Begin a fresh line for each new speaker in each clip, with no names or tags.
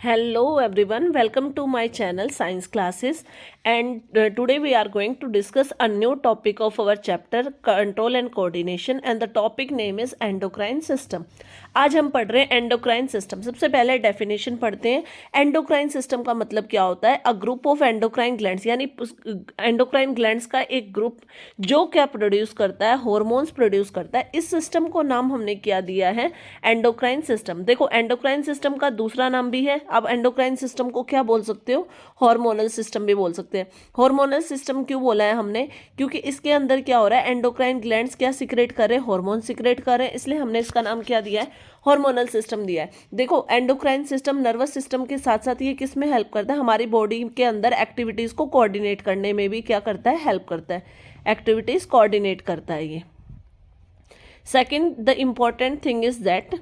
Hello everyone, welcome to my channel Science Classes, and today we are going to discuss a new topic of our chapter Control and Coordination, and the topic name is Endocrine System. आज हम पढ़ रहे हैं endocrine system. सबसे पहले definition पढ़ते हैं। Endocrine system का मतलब क्या होता है? A group of endocrine glands, यानी एंडोक्राइन ग्लैंड्स का एक ग्रुप जो क्या प्रोड्यूस करता है, हॉर्मोन्स प्रोड्यूस करता है। इस सिस्टम को नाम हमने क्या दिया है? Endocrine system. देखो, एंडोक्राइन सिस्टम का दूसरा नाम भी है। अब एंडोक्राइन सिस्टम को क्या बोल सकते हो? हार्मोनल सिस्टम भी बोल सकते हैं। हार्मोनल सिस्टम क्यों बोला है हमने? क्योंकि इसके अंदर क्या हो रहा है, एंडोक्राइन ग्लैंड्स क्या सिक्रेट कर रहे हैं? हार्मोन सिक्रेट कर रहे हैं, इसलिए हमने इसका नाम क्या दिया है? हार्मोनल सिस्टम दिया है। देखो, एंडोक्राइन सिस्टम नर्वस सिस्टम के साथ साथ ये किस में हेल्प करता है? हमारी बॉडी के अंदर एक्टिविटीज को कोऑर्डिनेट करने में भी क्या करता है? हेल्प करता है। एक्टिविटीज कोऑर्डिनेट करता है ये। Second, the important thing is that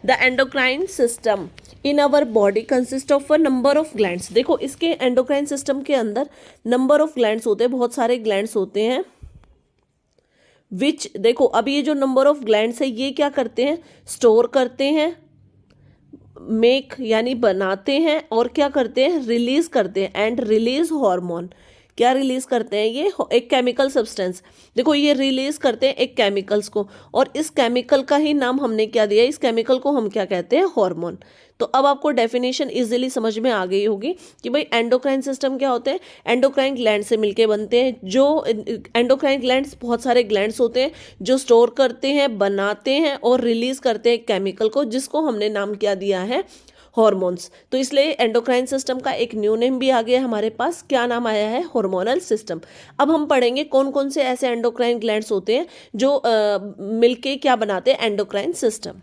the endocrine system in our body consist of a number of glands. देखो, इसके एंडोक्राइन सिस्टम के अंदर नंबर ऑफ ग्लैंड्स होते हैं, बहुत सारे ग्लैंड्स होते हैं। विच, देखो अब ये जो नंबर ऑफ ग्लैंड्स है ये क्या करते हैं? स्टोर करते हैं, मेक यानी बनाते हैं, और क्या करते हैं? रिलीज करते हैं। And release hormone. क्या रिलीज करते हैं? ये एक केमिकल सब्सटेंस। देखो, ये रिलीज करते हैं एक केमिकल्स को, और इस केमिकल का ही नाम हमने क्या दिया? इस केमिकल को हम क्या कहते हैं? हार्मोन। तो अब आपको डेफिनेशन इजीली समझ में आ गई होगी कि भाई एंडोक्राइन सिस्टम क्या होते हैं। एंडोक्राइन ग्लैंड से मिलके बनते हैं। जो एंडोक्राइन ग्लैंड्स, बहुत सारे ग्लैंड्स होते हैं जो स्टोर करते हैं, बनाते हैं और रिलीज करते हैं केमिकल को, जिसको हमने नाम क्या दिया है? हॉर्मोन्स। तो इसलिए एंडोक्राइन सिस्टम का एक न्यू नेम भी आ गया हमारे पास। क्या नाम आया है? Hormonal system. अब हम पढ़ेंगे कौन कौन से ऐसे एंडोक्राइन ग्लैंड्स होते हैं जो मिलके क्या बनाते हैं? Endocrine system.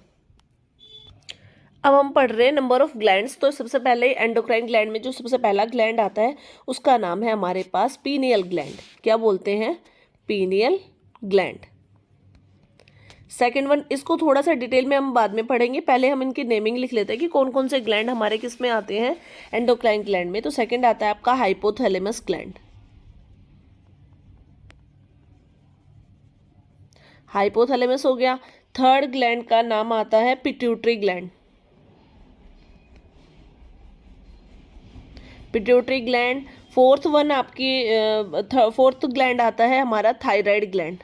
अब हम पढ़ रहे हैं नंबर ऑफ ग्लैंड्स। तो सबसे पहले एंडोक्राइन ग्लैंड में जो सबसे पहला ग्लैंड आता है उसका नाम है हमारे पास पीनियल ग्लैंड। क्या बोलते हैं? Pineal gland. सेकेंड वन, इसको थोड़ा सा डिटेल में हम बाद में पढ़ेंगे, पहले हम इनकी नेमिंग लिख लेते हैं कि कौन कौन से ग्लैंड हमारे किस में आते हैं? एंडोक्राइन ग्लैंड में। तो सेकेंड आता है आपका हाइपोथैलेमस ग्लैंड। हाइपोथैलेमस हो गया। थर्ड ग्लैंड का नाम आता है pituitary gland. Pituitary gland. Fourth one आपकी फोर्थ ग्लैंड आता है हमारा thyroid gland.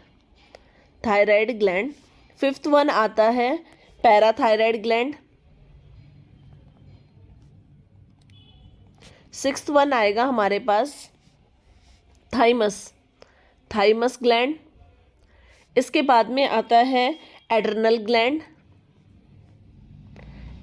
Thyroid gland. Fifth one आता है पैराथायराइड ग्लैंड। सिक्स्थ वन आएगा हमारे पास थाइमस। Thymus gland. इसके बाद में आता है एड्रेनल ग्लैंड।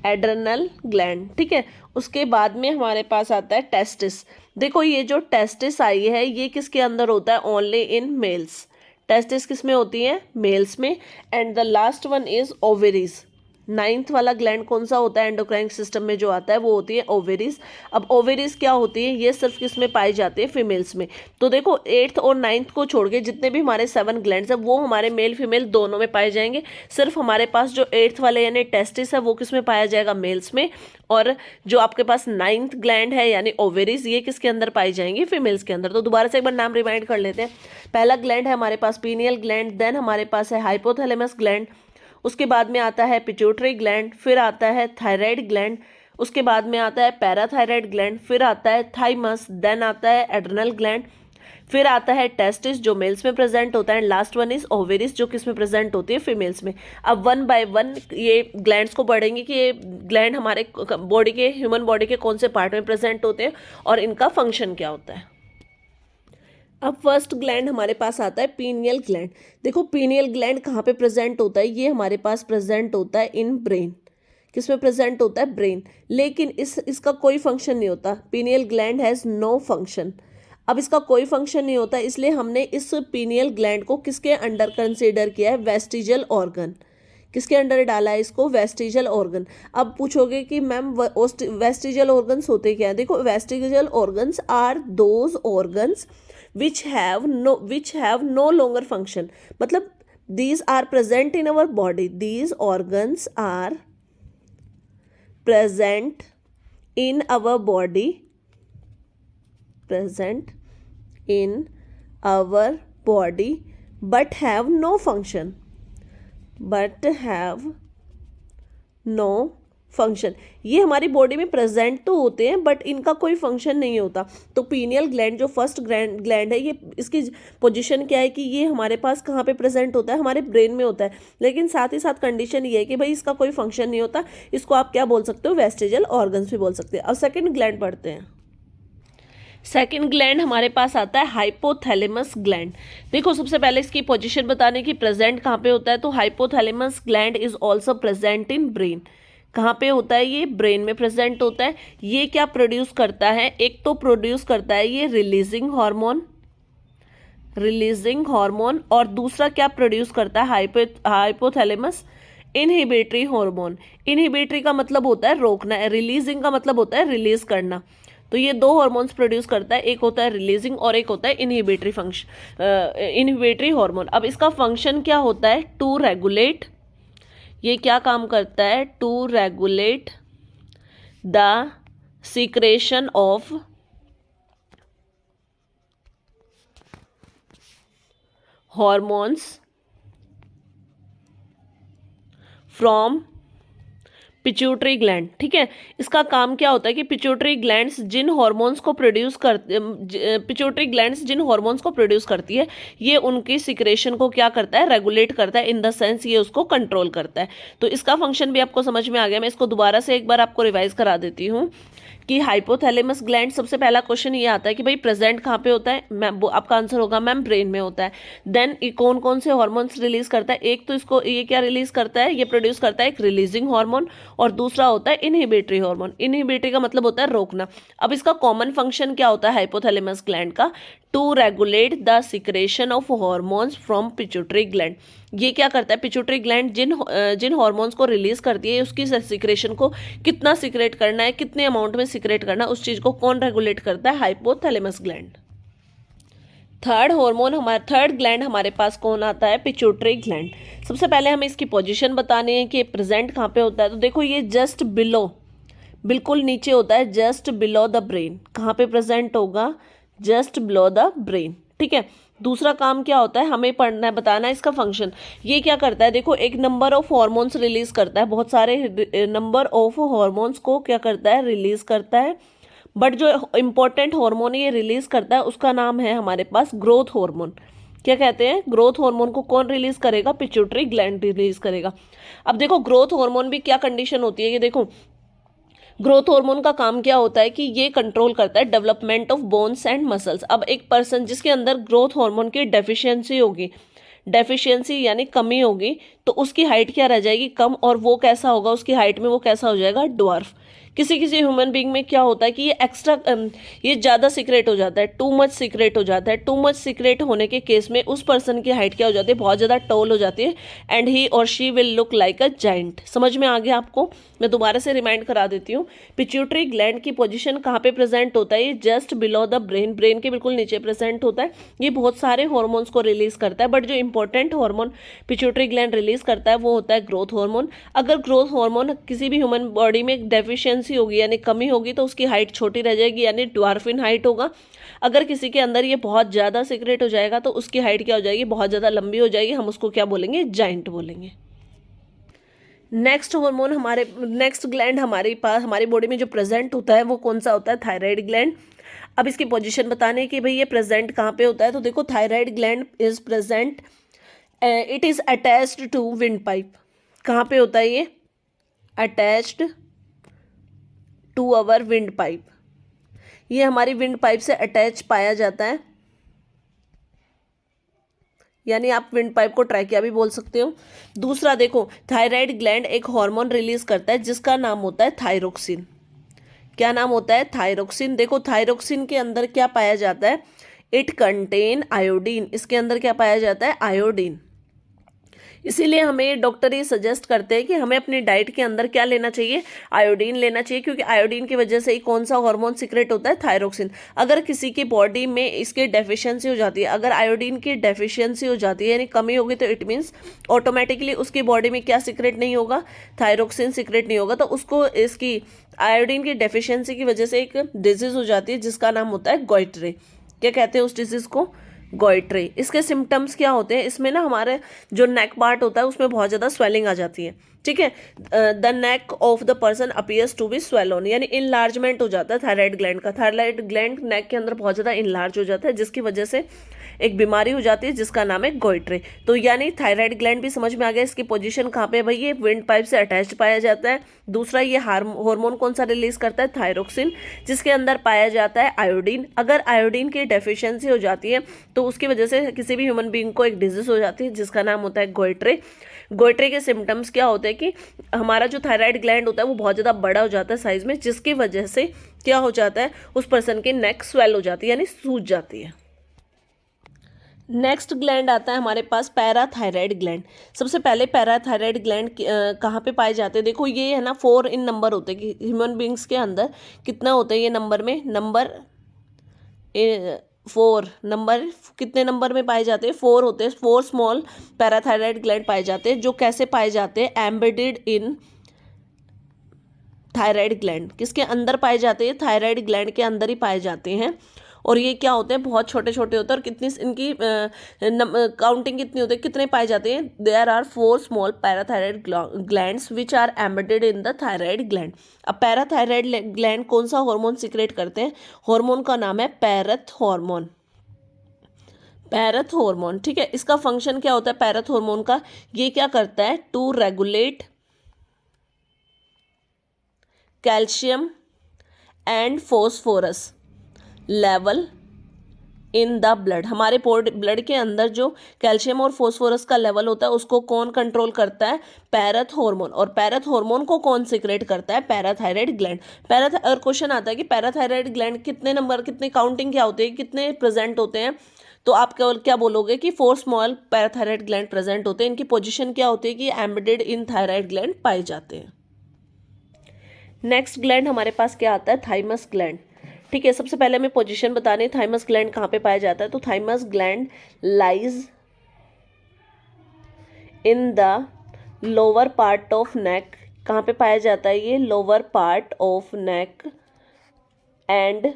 एड्रेनल ग्लैंड, ठीक है। उसके बाद में हमारे पास आता है टेस्टिस। देखो, ये जो टेस्टिस आई है ये किसके अंदर होता है? Only in males. टेस्टिस किस में होती है? मेल्स में। And the last one is ovaries. Ninth वाला ग्लैंड कौन सा होता है एंडोक्राइन सिस्टम में जो आता है? वो होती है ओवेरीज। अब ओवेरीज क्या होती है? ये सिर्फ किस में पाई जाती है? फीमेल्स में। तो देखो, एट्थ और नाइन्थ को छोड़ के जितने भी हमारे 7 ग्लैंड्स हैं वो हमारे मेल फीमेल दोनों में पाए जाएंगे। सिर्फ हमारे पास जो एट्थ वाले यानी टेस्टिस है वो किस में पाया जाएगा? मेल्स में। और जो आपके पास 9th ग्लैंड है यानी ओवेरीज, ये किसके अंदर पाई जाएंगी? फीमेल्स के अंदर। तो दोबारा से एक बार नाम रिमाइंड कर लेते हैं। पहला ग्लैंड है हमारे पास पीनियल ग्लैंड, देन हमारे पास है हाइपोथैलेमस ग्लैंड, उसके बाद में आता है पिट्यूटरी ग्लैंड, फिर आता है थायराइड ग्लैंड, उसके बाद में आता है पैराथायराइड ग्लैंड, फिर आता है थाइमस, देन आता है एड्रेनल ग्लैंड, फिर आता है टेस्टिस जो मेल्स में प्रेजेंट होता है, लास्ट वन इज ओवेरिस जो किस में प्रेजेंट होती है? फीमेल्स में। अब वन बाय वन ये ग्लैंड्स को पढ़ेंगे कि ये ग्लैंड हमारे बॉडी के, ह्यूमन बॉडी के कौन से पार्ट में प्रेजेंट होते हैं और इनका फंक्शन क्या होता है। अब फर्स्ट ग्लैंड हमारे पास आता है पीनियल ग्लैंड। देखो, पीनियल ग्लैंड कहाँ पे प्रेजेंट होता है? ये हमारे पास प्रेजेंट होता है इन ब्रेन। किस में प्रेजेंट होता है? ब्रेन। लेकिन इसका कोई फंक्शन नहीं होता। Pineal gland has no function. अब इसका कोई फंक्शन नहीं होता, इसलिए हमने इस पीनियल ग्लैंड को किसके अंडर कंसीडर किया है? Vestigial organ. किसके अंडर डाला है इसको? Vestigial organ. अब पूछोगे कि मैम वेस्टिजल ऑर्गन्स होते क्या हैं? देखो, vestigial organs are those organs which have no longer function। मतलब these are present in our body, these organs are present in our body, present in our body, but have no function, but have no function, ये हमारी body में present तो होते हैं but इनका कोई function नहीं होता। तो पीनियल ग्लैंड जो फर्स्ट ग्लैंड है, ये इसकी पोजीशन क्या है कि ये हमारे पास कहाँ पे प्रेजेंट होता है, हमारे ब्रेन में होता है, लेकिन साथ ही साथ कंडीशन ये है कि भाई इसका कोई फंक्शन नहीं होता। इसको आप क्या बोल सकते हो, वेस्टिजियल ऑर्गन्स भी बोल सकते हैं। अब सेकेंड ग्लैंड पढ़ते हैं। सेकेंड ग्लैंड हमारे पास आता है हाइपोथैलेमस ग्लैंड। देखो सबसे पहले इसकी पोजीशन बताने की, प्रेजेंट कहाँ पे होता है, तो hypothalamus gland is also present in brain. कहाँ पे होता है, ये ब्रेन में प्रेजेंट होता है। ये क्या प्रोड्यूस करता है, एक तो प्रोड्यूस करता है ये रिलीजिंग हार्मोन, और दूसरा क्या प्रोड्यूस करता है हाइपोथैलेमस, इनहिबिटरी हार्मोन। इनहिबिटरी का मतलब होता है रोकना, रिलीजिंग का मतलब होता है रिलीज करना। तो ये दो हार्मोन्स प्रोड्यूस करता है, एक होता है रिलीजिंग और एक होता है इनहिबिटरी हार्मोन। अब इसका फंक्शन क्या होता है, टू रेगुलेट, ये क्या काम करता है, to regulate the secretion of hormones from pituitary gland. ठीक है, इसका काम क्या होता है कि पिट्यूटरी ग्लैंड्स जिन हार्मोन्स को प्रोड्यूस करती है, ये उनकी सिक्रेशन को क्या करता है, रेगुलेट करता है, इन द सेंस ये उसको कंट्रोल करता है। तो इसका फंक्शन भी आपको समझ में आ गया। मैं इसको दोबारा से एक बार आपको रिवाइज करा देती हूँ कि हाइपोथैलेमस ग्लैंड, सबसे पहला क्वेश्चन ये आता है कि भाई प्रेजेंट कहाँ पे होता है, मैम आपका आंसर होगा मैम ब्रेन में होता है। देन कौन कौन से हार्मोन्स रिलीज करता है, एक तो इसको ये क्या रिलीज करता है, ये प्रोड्यूस करता है एक रिलीजिंग हार्मोन, और दूसरा होता है इनहिबिटरी हार्मोन। इनहिबिटरी का मतलब होता है रोकना। अब इसका कॉमन फंक्शन क्या होता है हाइपोथैलेमस ग्लैंड का, to regulate the secretion of hormones from pituitary gland. ये क्या करता है, पिट्यूटरी ग्लैंड जिन हॉर्मोन्स को रिलीज करती है, उसकी सिक्रेशन को कितना सिक्रेट करना है, कितने अमाउंट में सिक्रेट करना है, उस चीज को कौन रेगुलेट करता है, हाइपोथैलेमस ग्लैंड। थर्ड ग्लैंड हमारे पास कौन आता है, पिट्यूटरी ग्लैंड। सबसे पहले हमें इसकी पोजीशन बतानी है कि प्रेजेंट कहाँ पे होता है। तो देखो ये जस्ट बिलो, बिल्कुल नीचे होता है, जस्ट बिलो द ब्रेन। कहाँ पे प्रेजेंट होगा, जस्ट बिलो द ब्रेन। ठीक है, दूसरा काम क्या होता है, हमें पढ़ना है, बताना है इसका फंक्शन। ये क्या करता है, देखो एक नंबर ऑफ हार्मोन्स रिलीज करता है, बहुत सारे नंबर ऑफ हार्मोन्स को क्या करता है, रिलीज करता है। बट जो इंपॉर्टेंट हार्मोन ये रिलीज करता है उसका नाम है हमारे पास ग्रोथ हार्मोन। क्या कहते हैं, ग्रोथ हार्मोन को कौन रिलीज करेगा, पिट्यूटरी ग्लैंड रिलीज करेगा। अब देखो ग्रोथ हार्मोन भी क्या कंडीशन होती है, ये देखो ग्रोथ हार्मोन का काम क्या होता है कि ये कंट्रोल करता है development of bones and muscles. अब एक पर्सन जिसके अंदर ग्रोथ हार्मोन की डेफिशिएंसी होगी, डेफिशिएंसी यानी कमी होगी, तो उसकी हाइट क्या रह जाएगी, कम, और वो कैसा होगा, उसकी हाइट में वो कैसा हो जाएगा, ड्वार्फ। किसी किसी ह्यूमन बीइंग में क्या होता है कि ये ज़्यादा सीक्रेट हो जाता है, टू मच सीक्रेट हो जाता है। टू मच सीक्रेट होने के केस में उस पर्सन की हाइट क्या हो जाती है, बहुत ज़्यादा टॉल हो जाती है, एंड ही और she will look like a giant. समझ में आ गया आपको, मैं दोबारा से रिमाइंड करा देती हूँ। पिट्यूटरी ग्लैंड की पोजीशन कहाँ पे प्रेजेंट होता है, ये just below the brain, brain के बिल्कुल नीचे प्रेजेंट होता है। ये बहुत सारे हॉर्मोन्स को रिलीज करता है, बट जो important hormone pituitary gland release करता है वो होता है ग्रोथ हार्मोन। अगर ग्रोथ हार्मोन किसी भी ह्यूमन बॉडी में डेफिशिएंसी होगी यानी कमी होगी, तो उसकी हाइट छोटी रह जाएगी, यानी ड्वार्फिन हाइट होगा। अगर किसी के अंदर ये बहुत ज़्यादा सीक्रेट हो जाएगा तो उसकी हाइट क्या हो जाएगी, बहुत ज़्यादा लंबी हो जाएगी, हम उसको क्या बोलेंगे, जाइंट बोलेंगे। नेक्स्ट ग्लैंड हमारे पास हमारी बॉडी में जो प्रेजेंट होता है वो कौन सा होता है, थायराइड ग्लैंड। अब इसकी पोजीशन बताने कि भाई ये प्रेजेंट कहाँ पे होता है, तो देखो thyroid gland is present, it is attached to windpipe. कहाँ पे होता है ये, attached to our windpipe, ये हमारी विंड पाइप से अटैच पाया जाता है, यानी आप विंड पाइप को ट्रैकिया भी बोल सकते हो। दूसरा देखो, थायराइड ग्लैंड एक हार्मोन रिलीज करता है जिसका नाम होता है थायरोक्सिन। क्या नाम होता है, थायरोक्सिन। देखो थायरोक्सिन के अंदर क्या पाया जाता है, इट कंटेन आयोडीन। इसके अंदर क्या पाया जाता है, आयोडीन। इसीलिए हमें डॉक्टर ये सजेस्ट करते हैं कि हमें अपनी डाइट के अंदर क्या लेना चाहिए, आयोडीन लेना चाहिए, क्योंकि आयोडीन की वजह से ही कौन सा हार्मोन सीक्रेट होता है, थायरोक्सिन। अगर किसी की बॉडी में इसकी डेफिशिएंसी हो जाती है, अगर आयोडीन की डेफिशिएंसी हो जाती है यानी कमी होगी, तो इट मीन्स ऑटोमेटिकली उसकी बॉडी में क्या सीक्रेट नहीं होगा, थायरोक्सिन सीक्रेट नहीं होगा। तो उसको इसकी आयोडीन की डेफिशिएंसी की वजह से एक डिजीज हो जाती है जिसका नाम होता है गॉइट्रे। क्या कहते हैं उस डिजीज को, गोइट्रे। इसके सिम्टम्स क्या होते हैं, इसमें ना हमारे जो नेक पार्ट होता है उसमें बहुत ज़्यादा स्वेलिंग आ जाती है, ठीक है। The neck of the person appears to be swollen, यानी इनलार्जमेंट हो जाता है थायराइड ग्लैंड का। थायराइड ग्लैंड नेक के अंदर बहुत ज़्यादा इनलार्ज हो जाता है, जिसकी वजह से एक बीमारी हो जाती है जिसका नाम है गोइट्रे। तो यानी थायराइड ग्लैंड भी समझ में आ गया। इसकी पोजीशन कहाँ पे है भाई, ये विंड पाइप से अटैच्ड पाया जाता है। दूसरा, ये हार्मोन कौन सा रिलीज करता है, थायरोक्सिन, जिसके अंदर पाया जाता है आयोडीन। अगर आयोडीन की डेफिशिएंसी हो जाती है तो उसकी वजह से किसी भी ह्यूमन बीइंग को एक डिजीज हो जाती है जिसका नाम होता है गोइट्रे। गोइट्रे के सिम्टम्स क्या होते हैं कि हमारा जो थायराइड ग्लैंड होता है वो बहुत ज़्यादा बड़ा हो जाता है साइज में, जिसकी वजह से क्या हो जाता है, उस पर्सन की नेक स्वेल हो जाती है, यानी सूज जाती है। नेक्स्ट ग्लैंड आता है हमारे पास पैराथायराइड ग्लैंड। सबसे पहले पैराथायराइड ग्लैंड कहाँ पे पाए जाते हैं, देखो ये है ना 4 इन नंबर होते हैं कि ह्यूमन बींग्स के अंदर कितना होता है, ये नंबर में नंबर 4 नंबर कितने नंबर में पाए जाते हैं, 4 होते हैं। 4 स्मॉल पैराथायराइड ग्लैंड पाए जाते हैं, जो कैसे पाए जाते हैं, एम्बेडेड इन थायराइड ग्लैंड। किसके अंदर पाए जाते हैं, थायराइड ग्लैंड के अंदर ही पाए जाते हैं। और ये क्या होते हैं, बहुत छोटे छोटे होते हैं। और कितनी इनकी काउंटिंग कितनी होती है, कितने पाए जाते हैं, there are 4 small parathyroid glands which are embedded in the thyroid gland. अब पैराथायराइड ग्लैंड कौन सा हार्मोन सीक्रेट करते हैं, हार्मोन का नाम है पैरथ हार्मोन। पैरथ हार्मोन, ठीक है। इसका फंक्शन क्या होता है पैरथ हार्मोन का, ये क्या करता है, to regulate calcium and phosphorus level in the blood. हमारे ब्लड के अंदर जो कैल्शियम और फॉस्फोरस का लेवल होता है उसको कौन कंट्रोल करता है, पैरथ हार्मोन। और पैरथ हार्मोन को कौन सीक्रेट करता है, पैराथायराइड ग्लैंड। और क्वेश्चन आता है कि पैराथायराइड ग्लैंड कितने नंबर, कितने काउंटिंग क्या होती है, कितने प्रेजेंट होते हैं, तो आप केवल क्या बोलोगे कि 4 स्मॉल पैराथायराइड ग्लैंड प्रेजेंट होते हैं। इनकी पोजिशन क्या होती है कि एम्बेडेड इन थायराइड ग्लैंड पाए जाते हैं। नेक्स्ट ग्लैंड हमारे पास क्या आता है, थाइमस ग्लैंड, ठीक है। सबसे पहले हमें पोजीशन बतानी है, थाइमस ग्लैंड कहाँ पे पाया जाता है, तो thymus gland lies in the lower part of neck. कहाँ पे पाया जाता है ये, lower part of neck and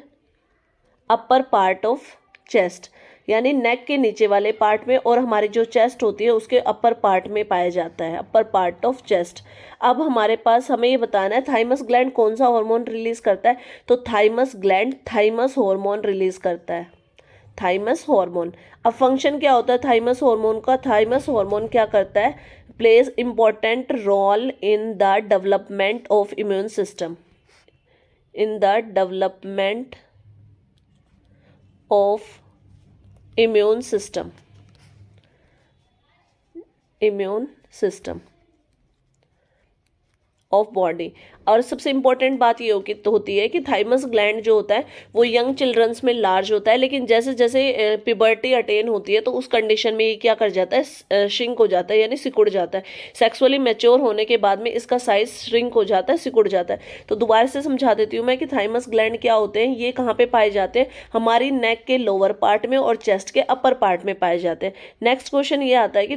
upper part of chest, यानी नेक के नीचे वाले पार्ट में और हमारी जो चेस्ट होती है उसके अपर पार्ट में पाया जाता है, अपर पार्ट ऑफ चेस्ट। अब हमारे पास हमें ये बताना है थाइमस ग्लैंड कौन सा हार्मोन रिलीज करता है, तो thymus gland thymus hormone release करता है, थाइमस हार्मोन। अब फंक्शन क्या होता है थाइमस हार्मोन का, थाइमस हार्मोन क्या करता है, plays important role in the development of immune system, in the development of immune system of body. और सबसे इंपॉर्टेंट बात ये होती है कि थाइमस ग्लैंड जो होता है वो यंग चिल्ड्रंस में लार्ज होता है, लेकिन जैसे जैसे पिबर्टी अटेन होती है तो उस कंडीशन में ये क्या कर जाता है, श्रिंक हो जाता है, यानी सिकुड़ जाता है। सेक्सुअली मैच्योर होने के बाद में इसका साइज श्रिंक हो जाता है, सिकुड़ जाता है। तो दोबारा से समझा देती हूँ मैं कि थाइमस ग्लैंड क्या होते हैं, ये कहाँ पे पाए जाते हैं, हमारी नेक के लोअर पार्ट में और चेस्ट के अपर पार्ट में पाए जाते हैं। नेक्स्ट क्वेश्चन ये आता है कि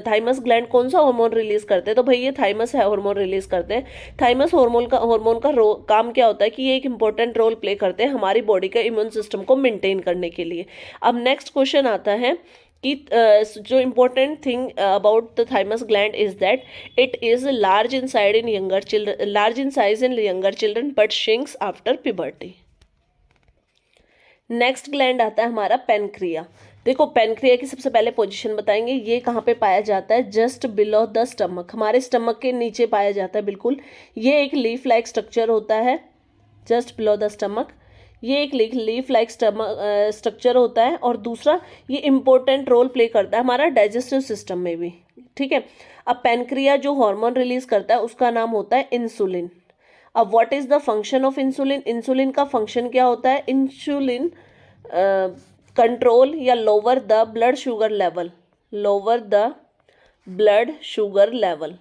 थाइमस ग्लैंड कौन सा हार्मोन रिलीज करते हैं, तो भाई ये थाइमस हार्मोन रिलीज करते हैं। थाइमस हार्मोन का काम क्या होता है कि ये एक इंपॉर्टेंट रोल प्ले करते हैं हमारी बॉडी का इम्यून सिस्टम को मेंटेन करने के लिए। अब नेक्स्ट क्वेश्चन आता है कि जो important thing about the thymus gland is that it is large in size in younger children but shrinks after puberty. Next gland आता है हमारा पेनक्रिया। देखो पेनक्रिया की सबसे पहले पोजीशन बताएंगे, ये कहाँ पे पाया जाता है, जस्ट बिलो द स्टमक, हमारे स्टमक के नीचे पाया जाता है बिल्कुल। ये एक लीफ लाइक स्ट्रक्चर होता है, जस्ट बिलो द स्टमक, ये एक लीफ लाइक स्ट्रक्चर होता है। और दूसरा ये इंपॉर्टेंट रोल प्ले करता है हमारा डाइजेस्टिव सिस्टम में भी, ठीक है। अब पेनक्रिया जो हार्मोन रिलीज करता है उसका नाम होता है इंसुलिन। अब what is the function of insulin, insulin का फंक्शन क्या होता है, इंसुलिन कंट्रोल या lower the blood sugar level, lower the blood sugar level.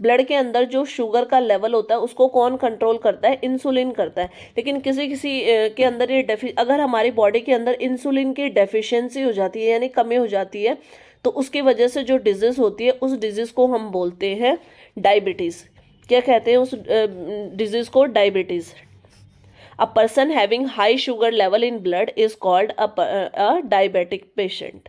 Blood के अंदर जो शुगर का लेवल होता है उसको कौन कंट्रोल करता है, इंसुलिन करता है। लेकिन किसी किसी के अंदर ये अगर हमारी बॉडी के अंदर इंसुलिन की डेफिशिएंसी हो जाती है यानी कमी हो जाती है तो उसकी वजह से जो डिजीज़ होती है उस डिजीज़ को हम बोलते हैं डायबिटीज़। क्या कहते हैं उस डिजीज़ को, diabetes. A person having high sugar level in blood is called a diabetic patient.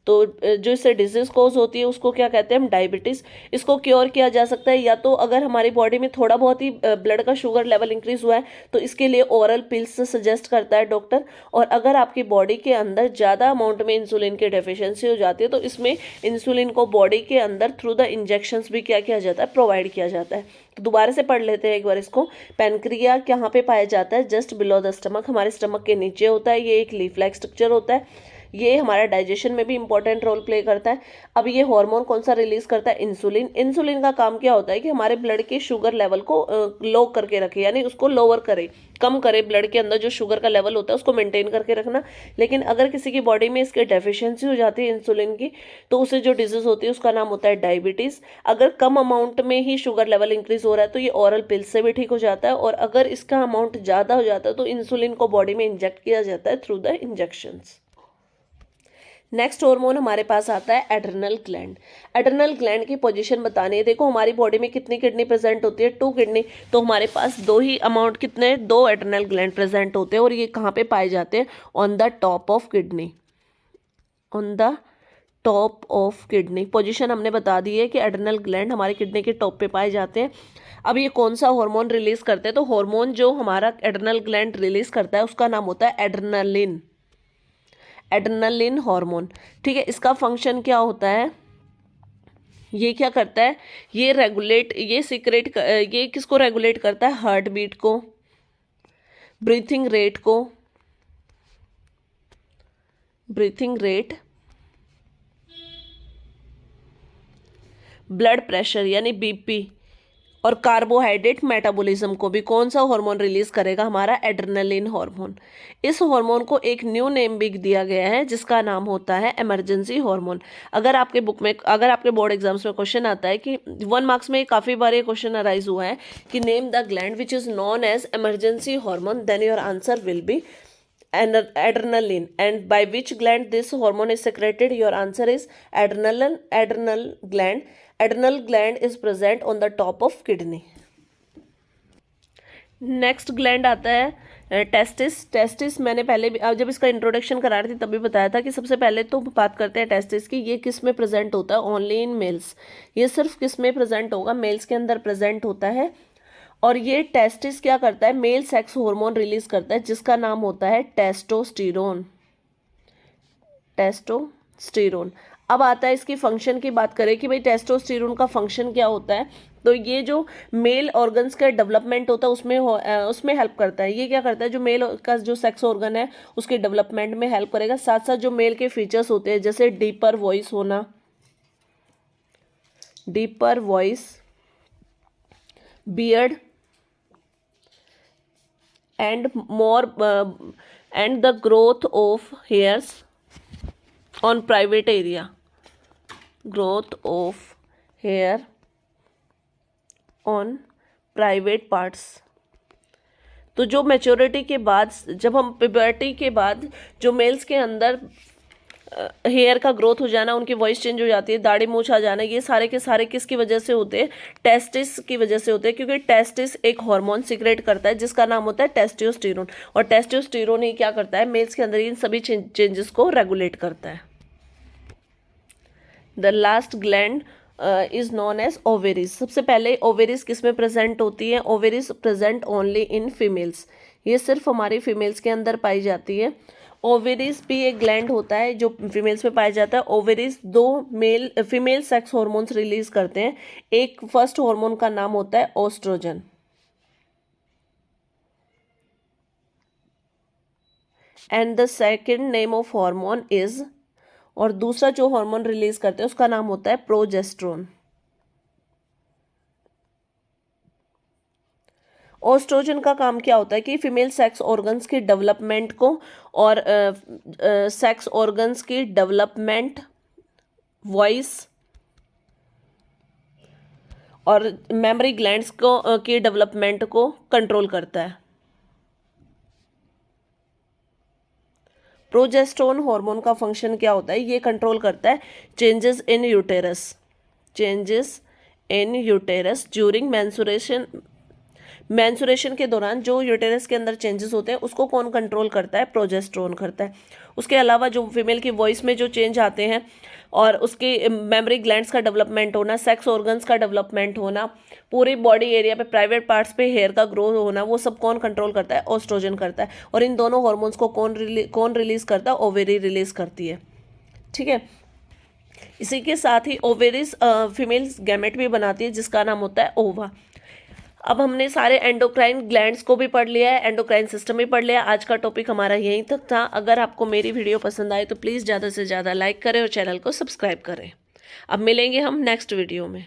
तो जो इससे डिजीज कोज होती है उसको क्या कहते हैं हम, डायबिटीज़। इसको क्योर किया जा सकता है या तो अगर हमारी बॉडी में थोड़ा बहुत ही ब्लड का शुगर लेवल इंक्रीज हुआ है तो इसके लिए ओरल पिल्स सजेस्ट करता है डॉक्टर। और अगर आपकी बॉडी के अंदर ज़्यादा अमाउंट में इंसुलिन की डेफिशिएंसी हो जाती है तो इसमें इंसुलिन को बॉडी के अंदर थ्रू द इंजेक्शंस भी क्या किया जाता है, प्रोवाइड किया जाता है। तो दोबारा से पढ़ लेते हैं एक बार इसको। पैनक्रिया कहाँ पे पाया जाता है, जस्ट बिलो द स्टमक, हमारे स्टमक के नीचे होता है। ये एक लीफ लाइक स्ट्रक्चर होता है, ये हमारा डाइजेशन में भी इंपॉर्टेंट रोल प्ले करता है। अब ये हार्मोन कौन सा रिलीज करता है, इंसुलिन। इंसुलिन का काम क्या होता है कि हमारे ब्लड के शुगर लेवल को लो करके रखे, यानी उसको लोअर करे, कम करे। ब्लड के अंदर जो शुगर का लेवल होता है उसको मेंटेन करके रखना। लेकिन अगर किसी की बॉडी में इसकी डेफिशिएंसी हो जाती है इंसुलिन की तो उसे जो डिजीज होती है उसका नाम होता है डायबिटीज़। अगर कम अमाउंट में ही शुगर लेवल इंक्रीज हो रहा है तो ये ओरल पिल से भी ठीक हो जाता है, और अगर इसका अमाउंट ज़्यादा हो जाता है तो इंसुलिन को बॉडी में इंजेक्ट किया जाता है through the injections. Next hormone हमारे पास आता है एड्रिनल ग्लैंड। एड्रिनल ग्लैंड की पोजीशन बतानी है। देखो हमारी बॉडी में कितनी किडनी प्रेजेंट होती है, 2 किडनी। तो हमारे पास दो ही अमाउंट, कितने, 2 एड्रिनल ग्लैंड प्रेजेंट होते हैं। और ये कहाँ पे पाए जाते हैं, on the top of kidney, on the top of kidney. Position हमने बता दी है कि एड्रिनल ग्लैंड हमारे किडनी के टॉप पे पाए जाते हैं। अब ये कौन सा हार्मोन रिलीज करते हैं, तो हार्मोन जो हमारा एड्रिनल ग्लैंड रिलीज करता है उसका नाम होता है एड्रेनलिन, एड्रेनलिन हार्मोन। ठीक है, इसका फंक्शन क्या होता है, ये क्या करता है, ये रेगुलेट, ये सीक्रेट, ये किसको रेगुलेट करता है, हार्ट बीट को, ब्रीथिंग रेट को, ब्रीथिंग रेट, ब्लड प्रेशर यानी बीपी, और कार्बोहाइड्रेट मेटाबॉलिज्म को भी कौन सा हार्मोन रिलीज करेगा, हमारा एड्रेनलिन हार्मोन। इस हार्मोन को एक न्यू नेम भी दिया गया है जिसका नाम होता है इमरजेंसी हार्मोन। अगर आपके बुक में, अगर आपके बोर्ड एग्जाम्स में क्वेश्चन आता है कि 1 मार्क्स में काफ़ी बार ये क्वेश्चन अराइज हुआ है कि name the gland which is known as emergency hormone, then your answer will be adrenaline. And by which gland this hormone is secreted, your answer is adrenal gland. Adrenal gland is present on the top of kidney. Next gland आता है testis. Testis मैंने पहले भी, जब इसका introduction करा रही थी तभी बताया था कि सबसे पहले तो बात करते हैं टेस्टिस की। ये किस में प्रेजेंट होता है, ओनली इन मेल्स। ये सिर्फ किस में प्रेजेंट होगा, मेल्स के अंदर प्रेजेंट होता है। और ये टेस्टिस क्या करता है, मेल सेक्स हार्मोन रिलीज करता है जिसका नाम होता है टेस्टोस्टेरोन, टेस्टोस्टेरोन। अब आता है इसकी फंक्शन की बात करें कि भाई टेस्टोस्टेरोन का फंक्शन क्या होता है, तो ये जो मेल ऑर्गन्स का डेवलपमेंट होता है उसमें हेल्प करता है। ये क्या करता है, जो मेल का जो सेक्स ऑर्गन है उसके डेवलपमेंट में हेल्प करेगा। साथ साथ जो मेल के फीचर्स होते हैं जैसे डीपर वॉइस होना, deeper voice, beard, and more and the growth of hairs on private area, growth of hair on private parts। तो जो मैच्योरिटी के बाद, जब हम प्यूबर्टी के बाद जो मेल्स के अंदर हेयर का ग्रोथ हो जाना, उनकी वॉइस चेंज हो जाती है, दाढ़ी मूछ आ जाना, ये सारे के सारे किसकी वजह से होते हैं, टेस्टिस की वजह से होते हैं। क्योंकि टेस्टिस एक हार्मोन सीक्रेट करता है जिसका नाम होता है टेस्टोस्टेरोन। और टेस्टोस्टेरोन ही क्या करता है, मेल्स के अंदर इन सभी चेंजेस को रेगुलेट करता है। The last gland is known as ovaries. सबसे पहले ओवेरीज किस में प्रेजेंट होती है, ovaries present only in females. ये सिर्फ हमारी फीमेल्स के अंदर पाई जाती है। ओवेरीज भी एक ग्लैंड होता है जो फीमेल्स में पाया जाता है। Ovaries 2 female sex hormones release करते हैं। एक फर्स्ट हार्मोन का नाम होता है oestrogen, and the second name of hormone is, और दूसरा जो हार्मोन रिलीज करते हैं उसका नाम होता है प्रोजेस्टेरोन। ओस्ट्रोजन का काम क्या होता है कि फीमेल सेक्स ऑर्गन्स की डेवलपमेंट को, और सेक्स ऑर्गन्स की डेवलपमेंट, वॉइस और मेमोरी ग्लैंड्स को की डेवलपमेंट को कंट्रोल करता है। प्रोजेस्टेरोन हार्मोन का फंक्शन क्या होता है, ये कंट्रोल करता है changes in uterus, changes in uterus during menstruation, menstruation के दौरान जो यूटेरस के अंदर चेंजेस होते हैं उसको कौन कंट्रोल करता है? प्रोजेस्टेरोन करता है। उसके अलावा जो फीमेल की वॉइस में जो चेंज आते हैं और उसकी मेमोरी ग्लैंड्स का डेवलपमेंट होना, सेक्स ऑर्गन्स का डेवलपमेंट होना, पूरी बॉडी एरिया पे प्राइवेट पार्ट्स पे हेयर का ग्रो होना, वो सब कौन कंट्रोल करता है? ओस्ट्रोजन करता है। और इन दोनों हार्मोन्स को कौन रिलीज करता है? ओवेरी रिलीज करती है। ठीक है। इसी के साथ ही ओवेरीज फीमेल गैमेट भी बनाती है जिसका नाम होता है ओवा। अब हमने सारे एंडोक्राइन ग्लैंड्स को भी पढ़ लिया है, एंडोक्राइन सिस्टम भी पढ़ लिया। आज का टॉपिक हमारा यहीं तक था। अगर आपको मेरी वीडियो पसंद आए तो प्लीज़ ज़्यादा से ज़्यादा लाइक करें और चैनल को सब्सक्राइब करें। अब मिलेंगे हम नेक्स्ट वीडियो में।